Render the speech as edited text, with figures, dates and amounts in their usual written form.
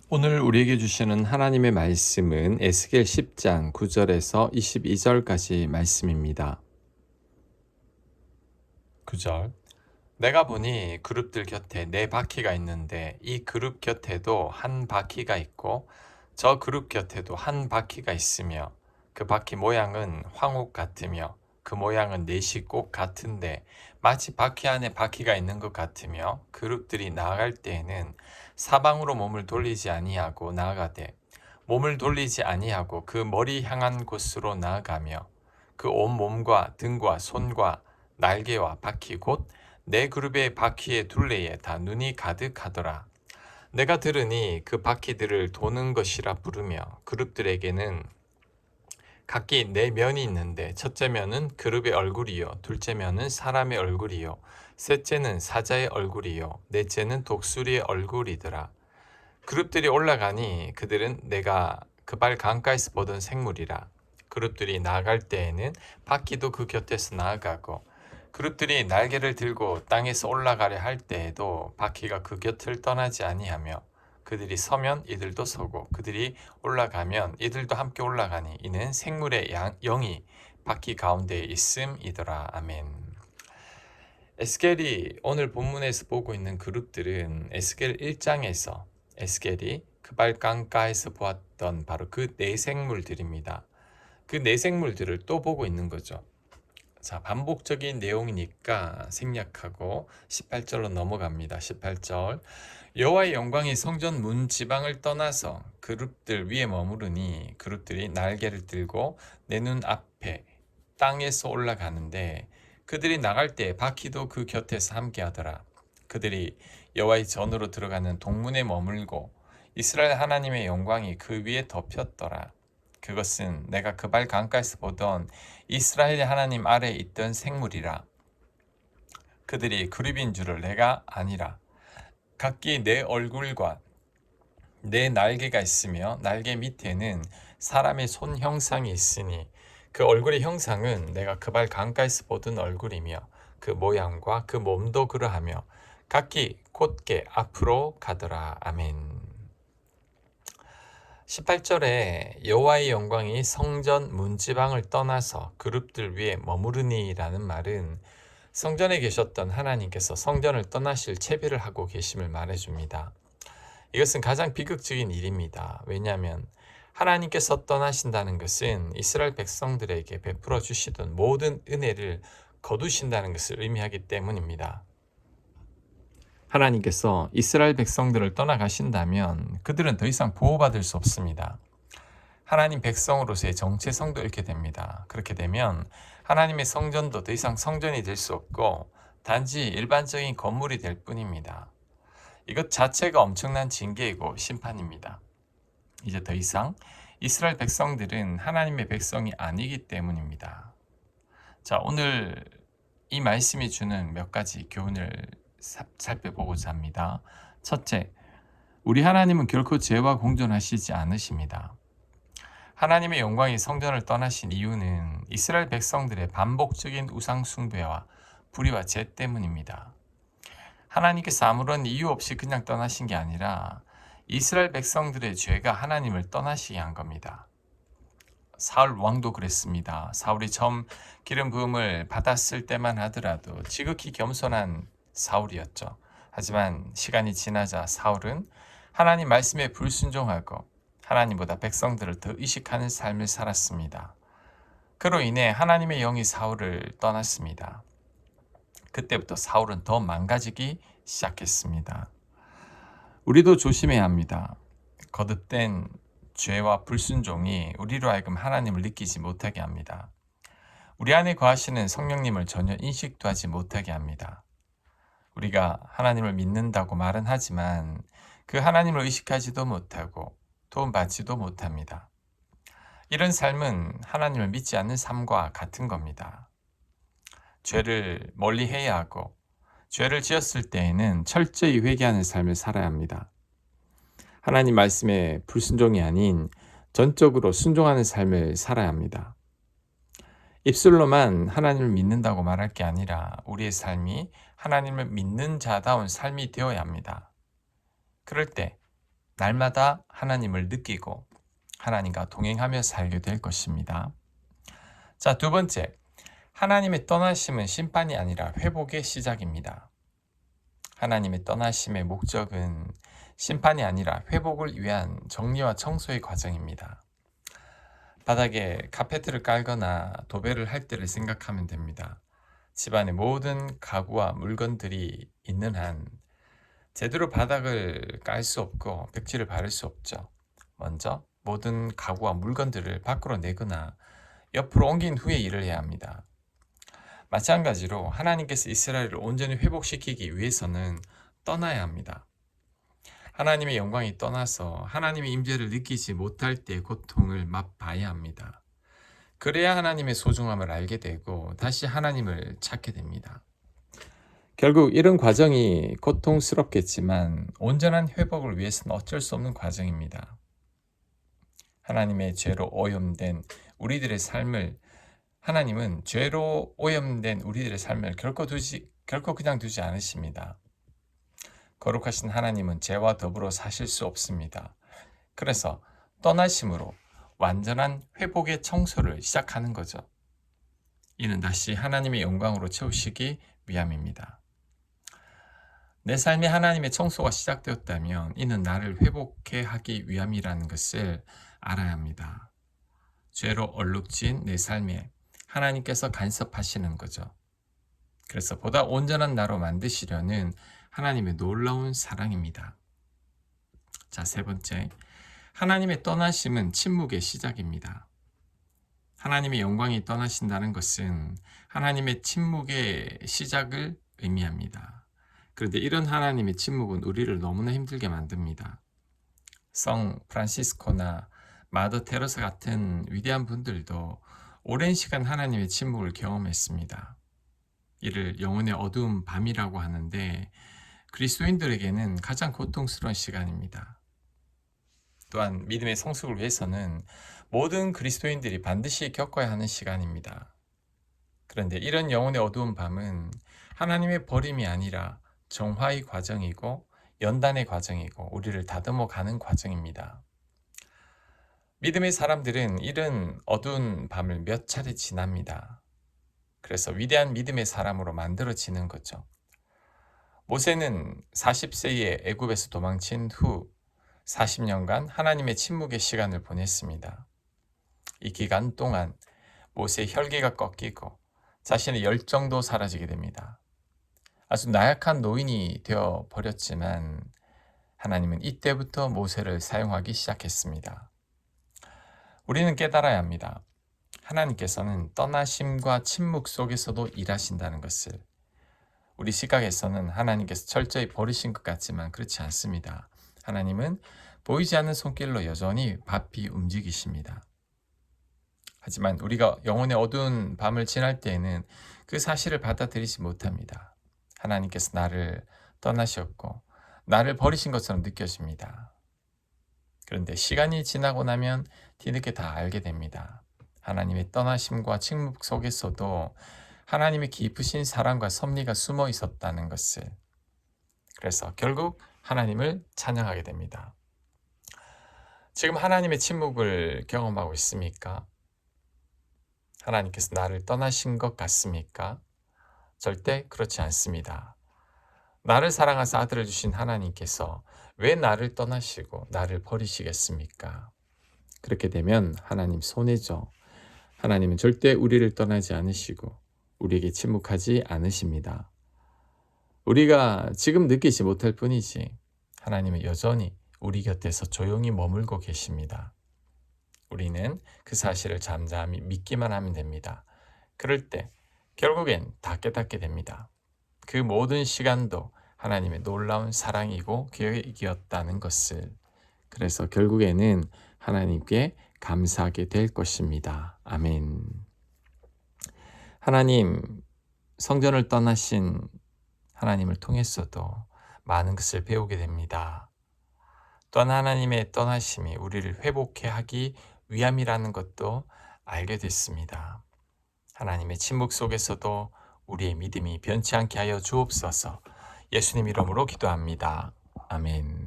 오늘 우리에게 주시는 하나님의 말씀은 에스겔 10장 9절에서 22절까지 말씀입니다. 9절. 내가 보니 그룹들 곁에 네 바퀴가 있는데 이 그룹 곁에도 한 바퀴가 있고 저 그룹 곁에도 한 바퀴가 있으며 그 바퀴 모양은 황옥 같으며 그 모양은 넷이 꼭 같은데 마치 바퀴 안에 바퀴가 있는 것 같으며 그룹들이 나아갈 때에는 사방으로 몸을 돌리지 아니하고 나아가되 몸을 돌리지 아니하고 그 머리 향한 곳으로 나아가며 그 온 몸과 등과 손과 날개와 바퀴 곧 내 그룹의 바퀴의 둘레에 다 눈이 가득하더라. 내가 들으니 그 바퀴들을 도는 것이라 부르며 그룹들에게는 각기 네 면이 있는데 첫째 면은 그룹의 얼굴이요 둘째 면은 사람의 얼굴이요 셋째는 사자의 얼굴이요 넷째는 독수리의 얼굴이더라. 그룹들이 올라가니 그들은 내가 그발 강가에서 보던 생물이라. 그룹들이 나아갈 때에는 바퀴도 그 곁에서 나아가고 그룹들이 날개를 들고 땅에서 올라가려 할 때에도 바퀴가 그 곁을 떠나지 아니하며 그들이 서면 이들도 서고 그들이 올라가면 이들도 함께 올라가니 이는 생물의 영이 바퀴 가운데에 있음이더라. 아멘. 에스겔이 오늘 본문에서 보고 있는 그룹들은 에스겔 1장에서 에스겔이 그발강가에서 보았던 바로 그 네 생물들입니다. 그 네 생물들을 또 보고 있는 거죠. 자, 반복적인 내용이니까 생략하고 18절로 넘어갑니다. 18절. 여호와의 영광이 성전 문 지방을 떠나서 그룹들 위에 머무르니 그룹들이 날개를 들고 내 눈 앞에 땅에서 올라가는데 그들이 나갈 때 바퀴도 그 곁에서 함께하더라. 그들이 여호와의 전으로 들어가는 동문에 머물고 이스라엘 하나님의 영광이 그 위에 덮였더라. 그것은 내가 그발 강가에서 보던 이스라엘 하나님 아래에 있던 생물이라. 그들이 그룹인 줄을 내가 아니라. 각기 내 얼굴과 내 날개가 있으며 날개 밑에는 사람의 손 형상이 있으니 그 얼굴의 형상은 내가 그발 강가에서 보던 얼굴이며 그 모양과 그 몸도 그러하며 각기 곧게 앞으로 가더라. 아멘. 18절에 여호와의 영광이 성전 문지방을 떠나서 그룹들 위에 머무르니라는 말은 성전에 계셨던 하나님께서 성전을 떠나실 채비를 하고 계심을 말해줍니다. 이것은 가장 비극적인 일입니다. 왜냐하면 하나님께서 떠나신다는 것은 이스라엘 백성들에게 베풀어 주시던 모든 은혜를 거두신다는 것을 의미하기 때문입니다. 하나님께서 이스라엘 백성들을 떠나가신다면 그들은 더 이상 보호받을 수 없습니다. 하나님 백성으로서의 정체성도 잃게 됩니다. 그렇게 되면 하나님의 성전도 더 이상 성전이 될 수 없고 단지 일반적인 건물이 될 뿐입니다. 이것 자체가 엄청난 징계이고 심판입니다. 이제 더 이상 이스라엘 백성들은 하나님의 백성이 아니기 때문입니다. 자, 오늘 이 말씀이 주는 몇 가지 교훈을 살펴보고자 합니다. 첫째, 우리 하나님은 결코 죄와 공존하시지 않으십니다. 하나님의 영광이 성전을 떠나신 이유는 이스라엘 백성들의 반복적인 우상 숭배와 불의와 죄 때문입니다. 하나님께서 아무런 이유 없이 그냥 떠나신 게 아니라 이스라엘 백성들의 죄가 하나님을 떠나시게 한 겁니다. 사울 왕도 그랬습니다. 사울이 처음 기름 부음을 받았을 때만 하더라도 지극히 겸손한 사울이었죠. 하지만 시간이 지나자 사울은 하나님 말씀에 불순종하고 하나님보다 백성들을 더 의식하는 삶을 살았습니다. 그로 인해 하나님의 영이 사울을 떠났습니다. 그때부터 사울은 더 망가지기 시작했습니다. 우리도 조심해야 합니다. 거듭된 죄와 불순종이 우리로 하여금 하나님을 느끼지 못하게 합니다. 우리 안에 거하시는 성령님을 전혀 인식도 하지 못하게 합니다. 우리가 하나님을 믿는다고 말은 하지만 그 하나님을 의식하지도 못하고 도움받지도 못합니다. 이런 삶은 하나님을 믿지 않는 삶과 같은 겁니다. 죄를 멀리 해야 하고 죄를 지었을 때에는 철저히 회개하는 삶을 살아야 합니다. 하나님 말씀에 불순종이 아닌 전적으로 순종하는 삶을 살아야 합니다. 입술로만 하나님을 믿는다고 말할 게 아니라 우리의 삶이 하나님을 믿는 자다운 삶이 되어야 합니다. 그럴 때 날마다 하나님을 느끼고 하나님과 동행하며 살게 될 것입니다. 자, 두 번째, 하나님의 떠나심은 심판이 아니라 회복의 시작입니다. 하나님의 떠나심의 목적은 심판이 아니라 회복을 위한 정리와 청소의 과정입니다. 바닥에 카페트를 깔거나 도배를 할 때를 생각하면 됩니다. 집안의 모든 가구와 물건들이 있는 한 제대로 바닥을 깔 수 없고 벽지를 바를 수 없죠. 먼저 모든 가구와 물건들을 밖으로 내거나 옆으로 옮긴 후에 일을 해야 합니다. 마찬가지로 하나님께서 이스라엘을 온전히 회복시키기 위해서는 떠나야 합니다. 하나님의 영광이 떠나서 하나님의 임재를 느끼지 못할 때의 고통을 맛봐야 합니다. 그래야 하나님의 소중함을 알게 되고 다시 하나님을 찾게 됩니다. 결국 이런 과정이 고통스럽겠지만 온전한 회복을 위해서는 어쩔 수 없는 과정입니다. 하나님의 죄로 오염된 우리들의 삶을 하나님은 죄로 오염된 우리들의 삶을 결코 그냥 두지 않으십니다. 거룩하신 하나님은 죄와 더불어 사실 수 없습니다. 그래서 떠나심으로 완전한 회복의 청소를 시작하는 거죠. 이는 다시 하나님의 영광으로 채우시기 위함입니다. 내 삶에 하나님의 청소가 시작되었다면 이는 나를 회복해 하기 위함이라는 것을 알아야 합니다. 죄로 얼룩진 내 삶에 하나님께서 간섭하시는 거죠. 그래서 보다 온전한 나로 만드시려는 하나님의 놀라운 사랑입니다. 자, 세 번째, 하나님의 떠나심은 침묵의 시작입니다. 하나님의 영광이 떠나신다는 것은 하나님의 침묵의 시작을 의미합니다. 그런데 이런 하나님의 침묵은 우리를 너무나 힘들게 만듭니다. 성 프란시스코나 마더 테레사 같은 위대한 분들도 오랜 시간 하나님의 침묵을 경험했습니다. 이를 영혼의 어두운 밤이라고 하는데 그리스도인들에게는 가장 고통스러운 시간입니다. 또한 믿음의 성숙을 위해서는 모든 그리스도인들이 반드시 겪어야 하는 시간입니다. 그런데 이런 영혼의 어두운 밤은 하나님의 버림이 아니라 정화의 과정이고 연단의 과정이고 우리를 다듬어 가는 과정입니다. 믿음의 사람들은 이런 어두운 밤을 몇 차례 지납니다. 그래서 위대한 믿음의 사람으로 만들어지는 거죠. 모세는 40세에 애굽에서 도망친 후 40년간 하나님의 침묵의 시간을 보냈습니다. 이 기간 동안 모세의 혈기가 꺾이고 자신의 열정도 사라지게 됩니다. 아주 나약한 노인이 되어 버렸지만 하나님은 이때부터 모세를 사용하기 시작했습니다. 우리는 깨달아야 합니다. 하나님께서는 떠나심과 침묵 속에서도 일하신다는 것을. 우리 시각에서는 하나님께서 철저히 버리신 것 같지만 그렇지 않습니다. 하나님은 보이지 않는 손길로 여전히 바삐 움직이십니다. 하지만 우리가 영혼의 어두운 밤을 지날 때에는 그 사실을 받아들이지 못합니다. 하나님께서 나를 떠나셨고 나를 버리신 것처럼 느껴집니다. 그런데 시간이 지나고 나면 뒤늦게 다 알게 됩니다. 하나님의 떠나심과 침묵 속에서도 하나님의 깊으신 사랑과 섭리가 숨어 있었다는 것을. 그래서 결국 하나님을 찬양하게 됩니다. 지금 하나님의 침묵을 경험하고 있습니까? 하나님께서 나를 떠나신 것 같습니까? 절대 그렇지 않습니다. 나를 사랑하사 아들을 주신 하나님께서 왜 나를 떠나시고 나를 버리시겠습니까? 그렇게 되면 하나님 손해죠. 하나님은 절대 우리를 떠나지 않으시고 우리에게 침묵하지 않으십니다. 우리가 지금 느끼지 못할 뿐이지 하나님은 여전히 우리 곁에서 조용히 머물고 계십니다. 우리는 그 사실을 잠잠히 믿기만 하면 됩니다. 그럴 때 결국엔 다 깨닫게 됩니다. 그 모든 시간도 하나님의 놀라운 사랑이고 계획이었다는 것을. 그래서 결국에는 하나님께 감사하게 될 것입니다. 아멘. 하나님, 성전을 떠나신 하나님을 통해서도 많은 것을 배우게 됩니다. 또한 하나님의 떠나심이 우리를 회복해 하기 위함이라는 것도 알게 됐습니다. 하나님의 침묵 속에서도 우리의 믿음이 변치 않게 하여 주옵소서. 예수님 이름으로 기도합니다. 아멘.